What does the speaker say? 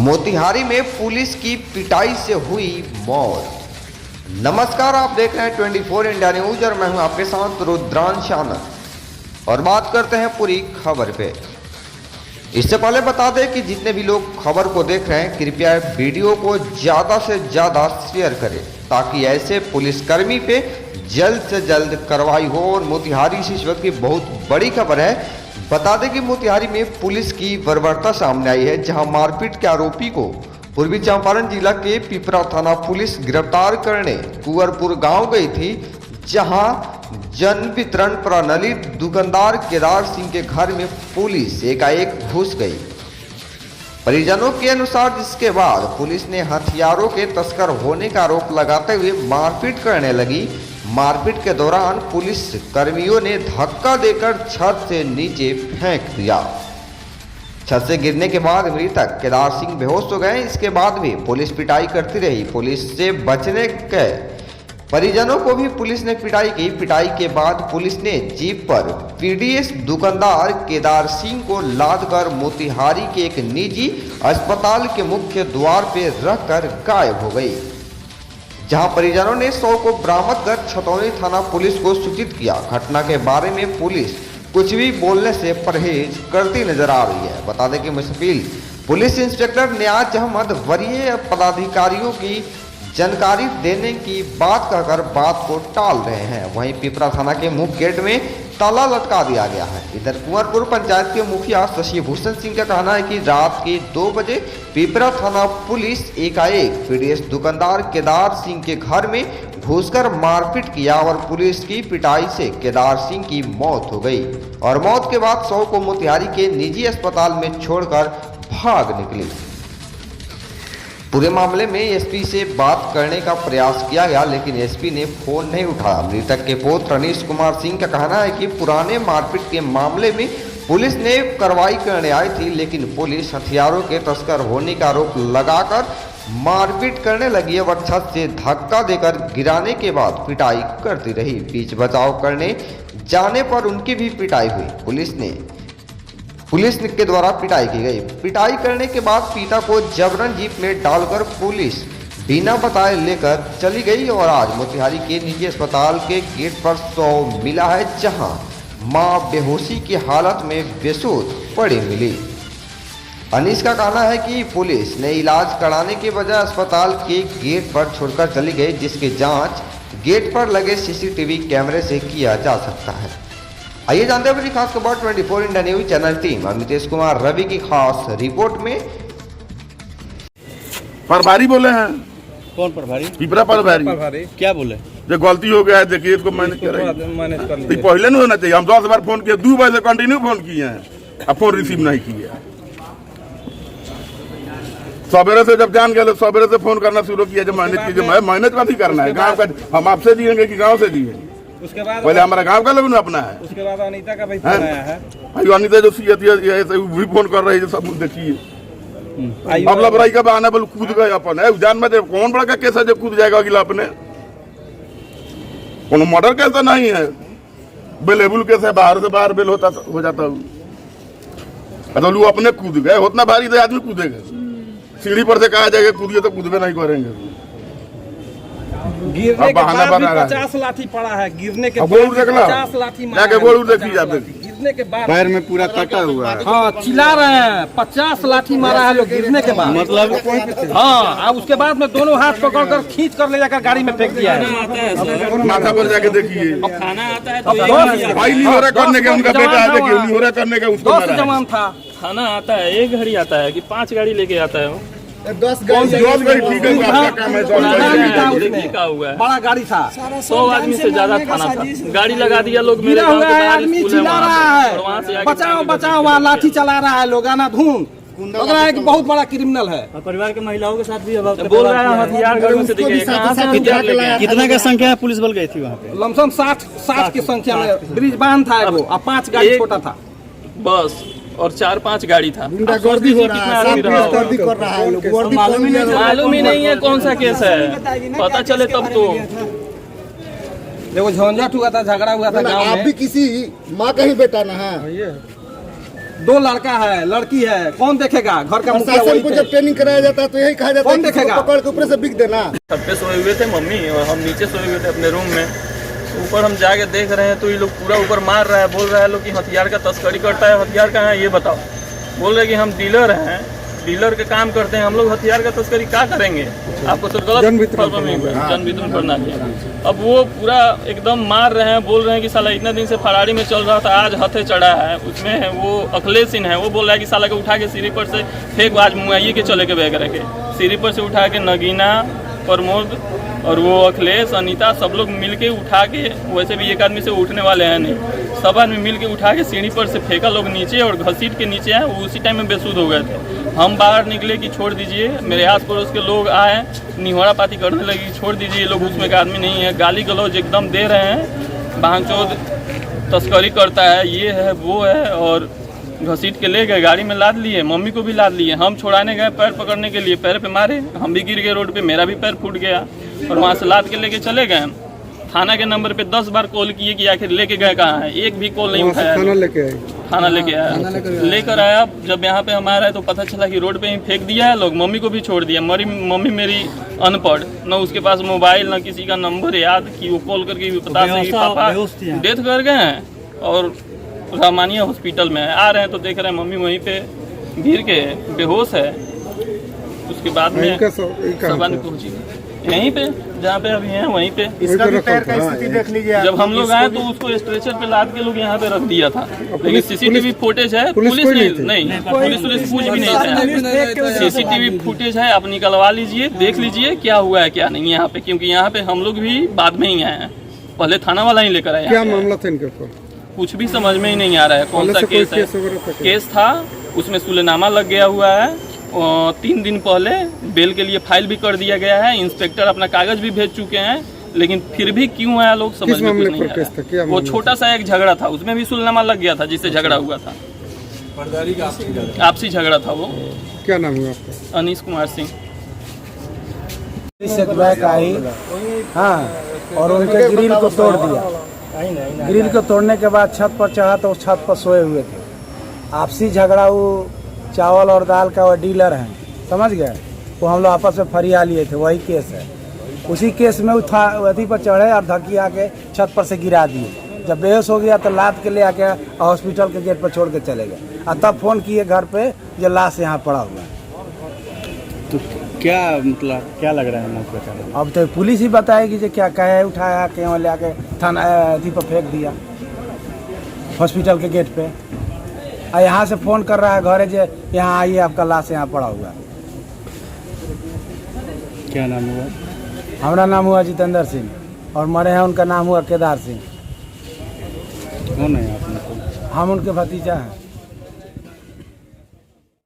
मोतिहारी में पुलिस की पिटाई से हुई मौत। नमस्कार, आप देख रहे हैं 24 इंडिया न्यूज और मैं हूं आपके साथ रुद्रांश आनंद। और बात करते हैं पूरी खबर पे। इससे पहले बता दें कि जितने भी लोग खबर को देख रहे हैं, कृपया वीडियो को ज़्यादा से ज़्यादा शेयर करें ताकि ऐसे पुलिसकर्मी पे जल्द से जल्द कार्रवाई हो। और मोतिहारी से इस वक्त की बहुत बड़ी खबर है। बता दें कि मोतिहारी में पुलिस की बर्बरता सामने आई है, जहां मारपीट के आरोपी को पूर्वी चंपारण जिला के पिपरा थाना पुलिस गिरफ्तार करने कुंवरपुर गांव गई थी, जहां जन वितरण प्रणाली दुकानदार केदार सिंह के घर में पुलिस एकाएक घुस गई। परिजनों के अनुसार जिसके बाद पुलिस ने हथियारों के तस्कर होने का आरोप लगाते हुए मारपीट करने लगी। मारपीट के दौरान पुलिस कर्मियों ने धक्का देकर छत से नीचे फेंक दिया। छत से गिरने के बाद मृतक केदार सिंह बेहोश हो गए। इसके बाद भी पुलिस पिटाई करती रही। पुलिस से बचने के परिजनों को भी पुलिस ने पिटाई की। पिटाई के बाद पुलिस ने जीप पर पीडीएस दुकानदार केदार सिंह को लादकर मोतिहारी के एक निजी अस्पताल के मुख्य द्वार पर रखकर गायब हो गई, जहां परिजनों ने शव को बरामद कर छतौनी थाना पुलिस को सूचित किया। घटना के बारे में पुलिस कुछ भी बोलने से परहेज करती नजर आ रही है। बता दें कि मुश्किल पुलिस इंस्पेक्टर नियाज अहमद वरीय पदाधिकारियों की जानकारी देने की बात कहकर बात को टाल रहे हैं। वहीं पिपरा थाना के मुख्य गेट में ताला लटका दिया गया है। इधर कुंवरपुर पंचायत के मुखिया शशि भूषण सिंह का कहना है कि रात के 2 बजे पिपरा थाना पुलिस एकाएक पीडीएस दुकानदार केदार सिंह के घर में घुसकर मारपीट किया और पुलिस की पिटाई से केदार सिंह की मौत हो गई और मौत के बाद शव को मोतिहारी के निजी अस्पताल में छोड़कर भाग निकली। पूरे मामले में एसपी से बात करने का प्रयास किया गया, लेकिन एसपी ने फोन नहीं उठाया। मृतक के पुत्र अनीश कुमार सिंह का कहना है कि पुराने मारपीट के मामले में पुलिस ने कार्रवाई करने आई थी, लेकिन पुलिस हथियारों के तस्कर होने का आरोप लगाकर मारपीट करने लगी और छत से धक्का देकर गिराने के बाद पिटाई करती रही। बीच बचाव करने जाने पर उनकी भी पिटाई हुई। पुलिस के द्वारा पिटाई की गई। पिटाई करने के बाद पिता को जबरन जीप में डालकर पुलिस बिना बताए लेकर चली गई और आज मोतिहारी के निजी अस्पताल के गेट पर शव मिला है, जहां मां बेहोशी की हालत में बेसुध पड़ी मिली। अनीश का कहना है कि पुलिस ने इलाज कराने के बजाय अस्पताल के गेट पर छोड़कर चली गई, जिसकी जांच गेट पर लगे सीसीटीवी कैमरे से किया जा सकता है। आइए जानते हैं खास खबर 24 India news channel team Amitesh Kumar Ravi की खास रिपोर्ट में। प्रभारी बोले हैं। कौन प्रभारी? पिपरा प्रभारी। क्या बोले? जो गलती हो गया है, देखिए इसको मैनेज करेंगे। पहले नहीं होना चाहिए। हम 10 बार फोन किए, 2 बजे से कंटिन्यू फोन किए हैं, अब फोन रिसीव नहीं किए। सवेरे से जब जान गए, सवेरे से फोन करना शुरू किया, जब मैनेज कीजिए। मैनेज कभी करना है गाँव का, हम आपसे दिएंगे कि गाँव से दिए? उसके बाद पहले हमारा गांव का लोग अपना है। उसके बाद अनीता का भाई फोन आया है। अनीता जो भी फोन कर रही है, सब देखिए। अब लबराई का बहाना बोल कूद गए अपन है। जान में कौन बड़ा का केस है जो कूद जाएगा अगला अपने? कोनो मर्डर कैसा नहीं है, बेलेबुल केस है, बाहर से बाहर बेल होता हो जाता हूँ। वो अपने कूद गए, उतना भारी से आदमी कूदेगा। सीढ़ी पर से कहा जाएगा कूदिए तो कूदबे नहीं करेंगे। गिरने के बाद भी 50 लाठी पड़ा है। गिरने के बाद 50 लाठी गिरने के बाद पैर में पूरा कटा हुआ है। हाँ, चिल्ला रहे हैं 50 लाठी मारा है लोग गिरने के बाद। मतलब हाँ, अब उसके बाद में दोनों हाथ पकड़कर खींच कर ले जाकर गाड़ी में फेंक दिया है। माथा पर जाके देखिए। अब खाना आता है तो भाई लिहोरा करने का उनका बेटा है, देखिए लिहोरा करने का उसको मारा है। जवान था। खाना आता है, एक घड़ी आता है कि 5 गाड़ी लेके आता है वो? 10 गाड़ी ठीक है, आपका काम है। लिखा हुआ है, बड़ा गाड़ी था, 100 आदमी से ज्यादा खाना था। गाड़ी लगा दिया लोग। मेरे गांव के बाहर आदमी स्कूल है, चिल्ला रहा है, वहाँ से बचाओ बचाओ, वहाँ लाठी चला रहा है लोग, आना धूम लग रहा है कि बहुत बड़ा क्रिमिनल है। परिवार के महिलाओं के साथ भी बोल रहा है हथियार घर से दिखे। कितना का संख्या पुलिस बल गई थी वहाँ पे? लमसम 60 की संख्या में। ब्रिज बांध था एगो, और 5 गाड़ी छोटा था बस, और 4-5 गाड़ी था। गुंडागर्दी हो रहा है, मालूम ही नहीं है कौन सा केस है, पता चले तब तो। देखो झंझट हुआ था, झगड़ा हुआ था गाँव में। आप भी किसी माँ का ही बेटा ना है? 2 लड़का है, लड़की है, कौन देखेगा? घर का मुखिया वही को थे। जब ट्रेनिंग कराया जाता है तो यही कहा जाता है कौन कि देखेगा? इसको पकड़ के ऊपर से बिक देना। छत पे सोए हुए थे मम्मी और हम नीचे सोए हुए थे अपने रूम में। ऊपर हम जाके देख रहे हैं तो ये लोग पूरा ऊपर मार रहा है, बोल रहा है लोग कि हथियार का तस्करी करता है। हथियार कहाँ है ये बताओ? बोल रहे कि हम डीलर हैं, डीलर के काम करते हैं, हम लोग हथियार का तस्करी क्या करेंगे? आपको तो गलत जन वितरण प्रणाली। अब वो पूरा एकदम मार रहे हैं, बोल रहे हैं कि साला इतने दिन से फरारी में चल रहा था, आज हथे चढ़ा है। उसमें है वो अखिलेश सिंह है, वो बोल रहा है कि साला को उठा के सीढ़ी पर से फेंक, आज मुआइये के चले के बैग रखे। सीढ़ी पर से उठा के नगीना, प्रमोद और वो अखिलेश, अनीता सब लोग मिलके उठा के, वैसे भी एक आदमी से उठने वाले हैं नहीं, सब आदमी मिलके उठा के सीढ़ी पर से फेंका लोग नीचे और घसीट के नीचे आए। वो उसी टाइम में बेसुध हो गए थे। हम बाहर निकले कि छोड़ दीजिए, मेरे आस पड़ोस के लोग आए, निहोरा पाती करने लगी, छोड़ दीजिए, लोग उसमें का आदमी नहीं है। गाली गलौज एकदम दे रहे हैं, भांगचोद तस्करी करता है, ये है वो है, और घसीट के ले गए, गाड़ी में लाद लिए, मम्मी को भी लाद लिए। हम छुड़ाने गए पैर पकड़ने के लिए, पैर पे मारे, हम भी गिर गए रोड पे, मेरा भी पैर फूट गया और वहाँ से लाद के लेके चले गए। थाना के नंबर पे 10 बार कॉल किए कि आखिर लेके गए कहाँ है, एक भी कॉल नहीं उठाया। थाना लेके आया, लेकर आया। जब यहाँ पे हम आ रहे तो पता चला कि रोड पे ही फेंक दिया है लोग, मम्मी को भी छोड़ दिया। मम्मी मेरी अनपढ़, न उसके पास मोबाइल न किसी का नंबर याद कि वो कॉल करके भी बता सके पापा डेथ कर गए हैं और रहमानिया हॉस्पिटल में आ रहे हैं। तो देख रहे हैं मम्मी वहीं पे गिर के बेहोश है। उसके बाद में सब आदमी पहुंची यहीं पे जहाँ पे अभी हैं, वहीं पे। इसका भी पैर का स्थिति देख लीजिए। जब हम लोग आए तो उसको स्ट्रेचर पे लाद के लोग यहाँ पे रख दिया था, लेकिन सीसीटीवी फुटेज है, पुलिस नहीं, पुलिस कुछ भी नहीं है। सीसीटीवी फुटेज है, आप निकलवा लीजिए, देख लीजिए क्या हुआ है क्या नहीं यहाँ पे, क्योंकि यहाँ पे हम लोग भी बाद में ही आए हैं, पहले थाना वाला ही लेकर आया। क्या मामला था इनके ऊपर? कुछ भी समझ में ही नहीं आ रहा है कौन सा केस है। केस था, उसमें सुलेनामा लग गया हुआ है। 3 दिन पहले बेल के लिए फाइल भी कर दिया गया है, इंस्पेक्टर अपना कागज भी भेज चुके हैं, लेकिन फिर भी क्यों आया लोग समझ में कुछ नहीं आ रहा है। वो छोटा सा एक झगड़ा था, उसमें भी सुलेनामा लग गया था, जिससे झगड़ा हुआ था, आपसी झगड़ा था वो। क्या नाम हुआ आपका? अनीश कुमार सिंह। बैक आई, हाँ, और उनके ग्रिल को तोड़ दिया। ग्रिल को तोड़ने के बाद छत पर चढ़ा तो उस छत पर सोए हुए थे। आपसी झगड़ा, वो चावल और दाल का वो डीलर हैं, समझ गए, वो हम लोग आपस में फरिया लिए थे, वही केस है। उसी केस में अथी पर चढ़े और धक्की के छत पर से गिरा दिए। जब बेहोश हो गया तो लाद के ले आके हॉस्पिटल के गेट पर छोड़ के चले गए, और तब फोन किए घर पे जो लाश यहाँ पड़ा हुआ है। तो क्या मतलब क्या लग रहा है मौके पर? अब तो पुलिस ही बताएगी जो क्या कहे, उठाया क्यों ले आके थाना अथी पर फेंक दिया हॉस्पिटल के गेट पे। और यहाँ से फ़ोन कर रहा है घरे जो यहाँ आइए, आपका लाश यहाँ पड़ा हुआ है। क्या नाम हुआ? हमारा नाम हुआ जितेंद्र सिंह और मरे हैं उनका नाम हुआ केदार सिंह। कौन है आप? हम उनके भतीजा हैं।